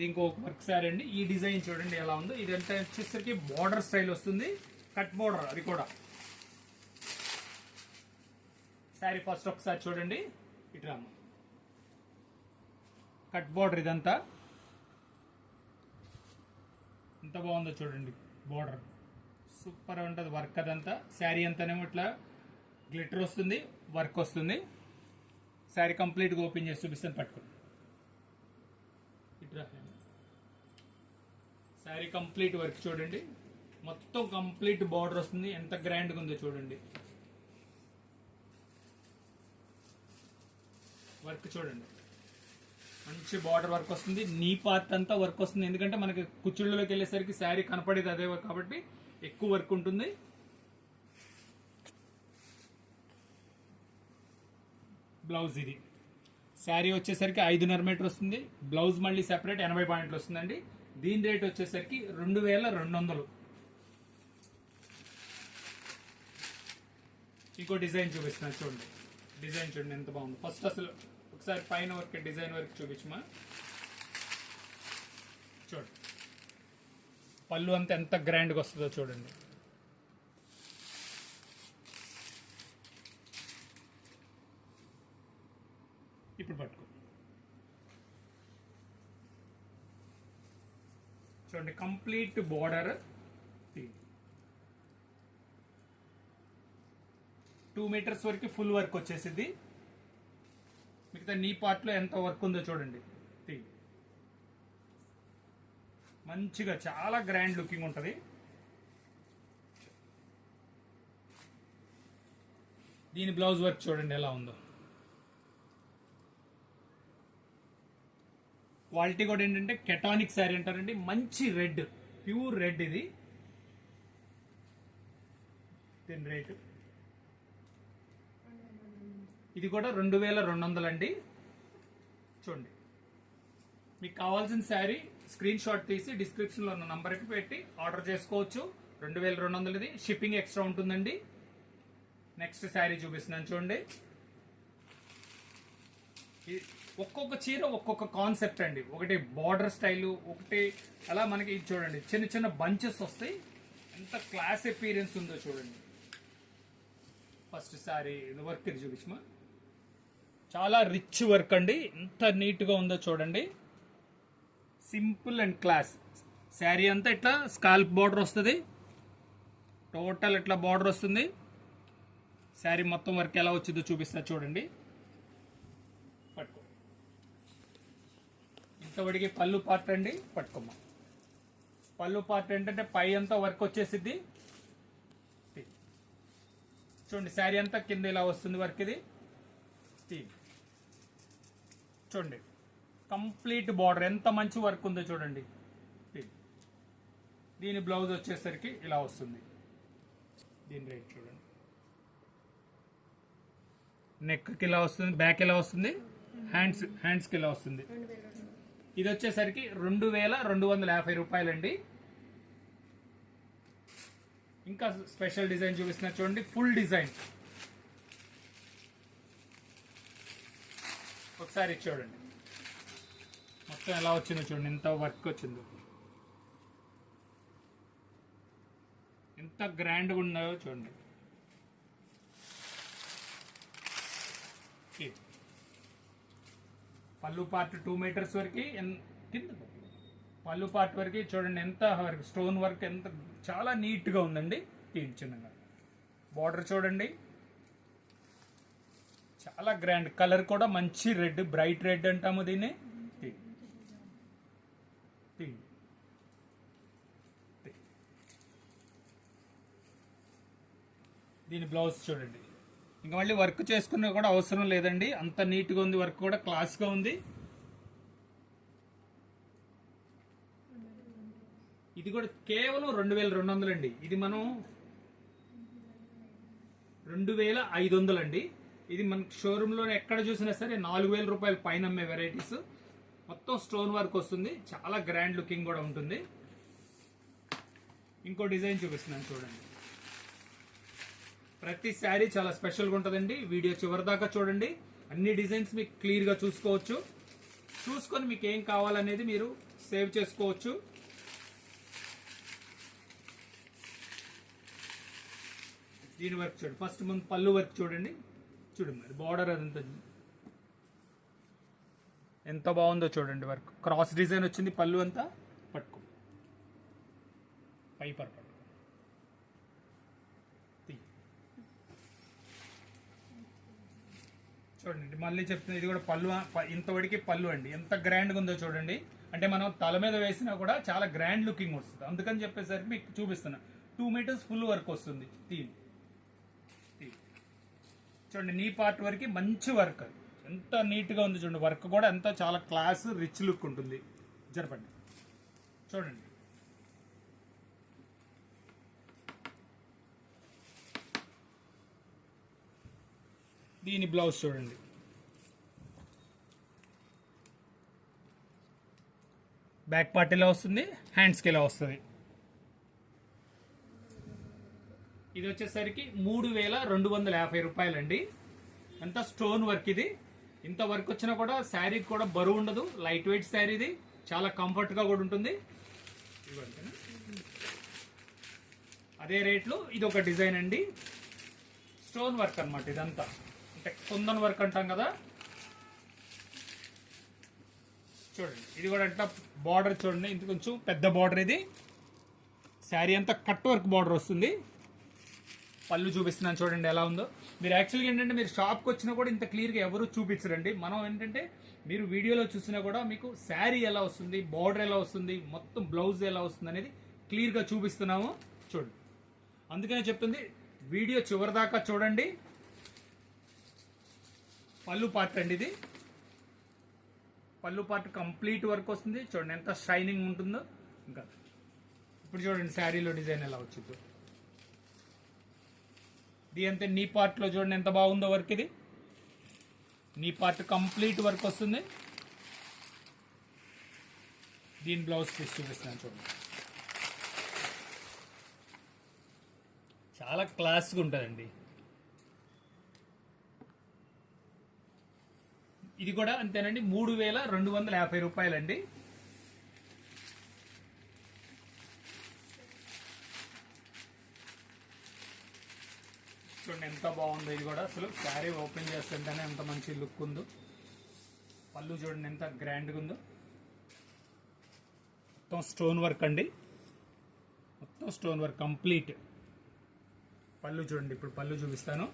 ఇంకొక work sorry అండి. ఈ డిజైన్ చూడండి ఎలా ఉందో. ఇదంతా వచ్చేసరికి బార్డర్ స్టైల్ వస్తుంది, కట్ బార్డర్. అది కూడా సారీ ఫస్ట్ ఒకసారి చూడండి. ఇట్లా కట్ బార్డర్, ఇదంతా ఎంత బాగుందో చూడండి. బార్డర్ సూపర్ ఉంటుంది. వర్క్ అదంతా శారీ అంతానేమో ఇట్లా గ్లిటర్ వస్తుంది, వర్క్ వస్తుంది. శారీ కంప్లీట్గా ఓపెన్ చేసి చూపిస్తాను, పట్టుకోండి. ఇట్లా శారీ కంప్లీట్ వర్క్ చూడండి. మొత్తం కంప్లీట్ బార్డర్ వస్తుంది. ఎంత గ్రాండ్గా ఉందో చూడండి. వర్క్ చూడండి, మంచి బార్డర్ వర్క్ వస్తుంది. నీ పార్ట్ అంతా వర్క్ వస్తుంది. ఎందుకంటే మనకి కుచ్చుళ్ళలోకి వెళ్ళేసరికి శారీ కనపడేది అదే కాబట్టి ఎక్కువ వర్క్ ఉంటుంది. బ్లౌజ్ ఇది శారీ వచ్చేసరికి 5.5 మీటర్ వస్తుంది. బ్లౌజ్ మళ్ళీ సెపరేట్ 80 పాయింట్లు వస్తుందండి. దీని రేట్ వచ్చేసరికి 2200. ఇంకో డిజైన్ చూపిస్తున్నాను చూడండి. డిజైన్ చూడండి ఎంత బాగుంది. ఫస్ట్ అసలు ఒకసారి పైన వర్క్, డిజైన్ వర్క్ చూపించమా. చూడండి పళ్ళు అంతా ఎంత గ్రాండ్గా వస్తుందో చూడండి. ఇప్పుడు పట్టుకో చూడండి. కంప్లీట్ బార్డర్ 2 మీటర్స్ వరకు ఫుల్ వర్క్ వచ్చేసింది. మిగతా నీ పార్ట్లో ఎంత వర్క్ ఉందో చూడండి. మంచిగా చాలా గ్రాండ్ లుకింగ్ ఉంటుంది. దీని బ్లౌజ్ వర్క్ చూడండి ఎలా ఉందో. క్వాలిటీ కూడా ఏంటంటే కెటానిక్ శారీ అంటారండి. మంచి రెడ్, ప్యూర్ రెడ్ ఇది. దీని రేటు ఇది కూడా 2200 అండి. చూడండి, మీకు కావాల్సిన శారీ స్క్రీన్ షాట్ తీసి డిస్క్రిప్షన్లో ఉన్న నంబర్కి పెట్టి ఆర్డర్ చేసుకోవచ్చు. 2200 ఇది. షిప్పింగ్ ఎక్స్ట్రా ఉంటుందండి. నెక్స్ట్ శారీ చూపిస్తున్నాను చూడండి. ఒక్కొక్క చీర ఒక్కొక్క కాన్సెప్ట్ అండి. ఒకటి బార్డర్ స్టైలు, ఒకటి అలా మనకి ఇది చూడండి. చిన్న చిన్న బంచెస్ వస్తాయి. ఎంత క్లాస్ అపీరియన్స్ ఉందో చూడండి. ఫస్ట్ శారీ వర్క్ ఇది చూపించమా. చాలా రిచ్ వర్క్ అండి. ఎంత నీట్గా ఉందో చూడండి. Simple and class. శారీ అంతా ఇట్లా స్కాల్ప్ బార్డర్ వస్తుంది. టోటల్ ఇట్లా బార్డర్ వస్తుంది. శారీ మొత్తం వర్క్ ఎలా వచ్చిందో చూపిస్తా చూడండి. పట్టుకో. ఇంతవరకు పళ్ళు పార్ట్ అండి. పట్టుకోమ్మా. పళ్ళు పార్ట్ ఏంటంటే పై అంతా వర్క్ వచ్చేసిద్ది. చూడండి శారీ అంతా కింద ఇలా వస్తుంది వర్క్. ఇది చూడండి కంప్లీట్ బార్డర్ ఎంత మంచి వర్క్ ఉందో చూడండి. దీని బ్లౌజ్ వచ్చేసరికి ఇలా వస్తుంది. దీని రేట్ చూడండి. నెక్కి ఇలా వస్తుంది, బ్యాక్ ఇలా వస్తుంది, హ్యాండ్స్కి ఇలా వస్తుంది. ఇది వచ్చేసరికి 2250 రూపాయలండి. ఇంకా స్పెషల్ డిజైన్ చూపిస్తున్నా చూడండి. ఫుల్ డిజైన్ ఒకసారి చూడండి. మొత్తం ఎలా వచ్చిందో చూడండి. ఎంత వర్క్ వచ్చిందో, ఎంత గ్రాండ్గా ఉన్నాయో చూడండి. పళ్ళు పార్ట్ 2 మీటర్స్ వరకు కింద పళ్ళు పార్ట్ వరకు చూడండి. ఎంత వర్క్, స్టోన్ వర్క్ ఎంత చాలా నీట్గా ఉందండి. చిన్నగా బార్డర్ చూడండి. చాలా గ్రాండ్. కలర్ కూడా మంచి రెడ్, బ్రైట్ రెడ్ అంటాము దీన్ని. దీని బ్లౌజ్ చూడండి. ఇంకా మళ్ళీ వర్క్ చేసుకునే కూడా అవసరం లేదండి. అంత నీట్గా ఉంది. వర్క్ కూడా క్లాస్గా ఉంది. ఇది కూడా కేవలం 2200 అండి. ఇది మనం 2500 అండి. ఇది మన షోరూంలో ఎక్కడ చూసినా సరే 4000 రూపాయలు పైన అమ్మే వెరైటీస్. మొత్తం స్టోన్ వర్క్ వస్తుంది. చాలా గ్రాండ్ లుకింగ్ కూడా ఉంటుంది. ఇంకో డిజైన్ చూపిస్తున్నాను చూడండి. ప్రతి శారీ చాలా స్పెషల్గా ఉంటుందండి. వీడియో చివరి దాకా చూడండి. అన్ని డిజైన్స్ మీకు క్లియర్గా చూసుకోవచ్చు. చూసుకొని మీకు ఏం కావాలనేది మీరు సేవ్ చేసుకోవచ్చు. దీని వర్క్ చూడండి. ఫస్ట్ ముందు పళ్ళు వర్క్ చూడండి. చూడండి మరి బార్డర్ అదంతా ఎంత బాగుందో చూడండి. వర్క్ క్రాస్ డిజైన్ వచ్చింది. పళ్ళు అంతా పట్టుకో పైపర్ పట్టుకో. చూడండి మళ్ళీ చెప్తుంది, ఇది కూడా పళ్ళు ఇంతవరకు పళ్ళు అండి. ఎంత గ్రాండ్గా ఉందో చూడండి. అంటే మనం తల మీద వేసినా కూడా చాలా గ్రాండ్ లుకింగ్ వస్తుంది. అందుకని చెప్పేసరికి మీకు చూపిస్తున్నా. 2 మీటర్స్ ఫుల్ వర్క్ వస్తుంది. చూడండి నీ పార్ట్ వరకు మంచి వర్క్. ఎంత నీట్గా ఉంది చూడండి. వర్క్ కూడా ఎంత చాలా క్లాస్ రిచ్ లుక్ ఉంటుంది. జరపండి చూడండి. దీని బ్లౌజ్ చూడండి. బ్యాక్ పార్ట్ ఇలా వస్తుంది, హ్యాండ్స్కి ఇలా వస్తుంది. ఇది వచ్చేసరికి 3250 రూపాయలండి. ఎంత స్టోన్ వర్క్ ఇది. ఇంత వర్క్ వచ్చినా కూడా శారీకి కూడా బరువు ఉండదు. లైట్ వెయిట్ శారీ ఇది. చాలా కంఫర్ట్గా కూడా ఉంటుంది. అదే రేట్లో ఇది ఒక డిజైన్ అండి. స్టోన్ వర్క్ అన్నమాట ఇదంతా. అంటే కుందన్ వర్క్ అంటాం కదా. చూడండి ఇది కూడా అంటే బార్డర్ చూడండి. ఇది కొంచెం పెద్ద బార్డర్. ఇది శారీ అంతా కట్ వర్క్ బార్డర్ వస్తుంది. పళ్ళు చూపిస్తున్నాను చూడండి ఎలా ఉందో. మీరు యాక్చువల్గా ఏంటంటే మీరు షాప్కి వచ్చినా కూడా ఇంత క్లియర్గా ఎవరు చూపించరండి. మనం ఏంటంటే మీరు వీడియోలో చూసినా కూడా మీకు శారీ ఎలా వస్తుంది, బార్డర్ ఎలా వస్తుంది, మొత్తం బ్లౌజ్ ఎలా వస్తుంది అనేది క్లియర్గా చూపిస్తున్నాము. చూడండి అందుకనే చెప్తుంది వీడియో చివరి దాకా చూడండి. పళ్ళు పార్ట్ అండి ఇది. పళ్ళు పార్ట్ కంప్లీట్ వర్క్ వస్తుంది. చూడండి ఎంత షైనింగ్ ఉంటుందో. ఇంకా ఇప్పుడు చూడండి శారీలో డిజైన్ ఎలా వచ్చిందో. ఇది అంతే నీ పార్ట్లో చూడండి ఎంత బాగుందో వర్క్. ఇది నీ పార్ట్ కంప్లీట్ వర్క్ వస్తుంది. దీని బ్లౌజ్ పీస్ చూపిస్తున్నాను చూడండి. చాలా క్లాస్గా ఉంటుందండి. ఇది కూడా అంతేనండి. 3250 రూపాయలండి. చూడండి ఎంత బాగుందో. ఇది కూడా అసలు శారీ ఓపెన్ చేస్తుంటేనే ఎంత మంచి లుక్ ఉందో. పళ్ళు చూడండి ఎంత గ్రాండ్గా ఉందో. మొత్తం స్టోన్ వర్క్ అండి. మొత్తం స్టోన్ వర్క్ కంప్లీట్. పళ్ళు చూడండి. ఇప్పుడు పళ్ళు చూపిస్తాను.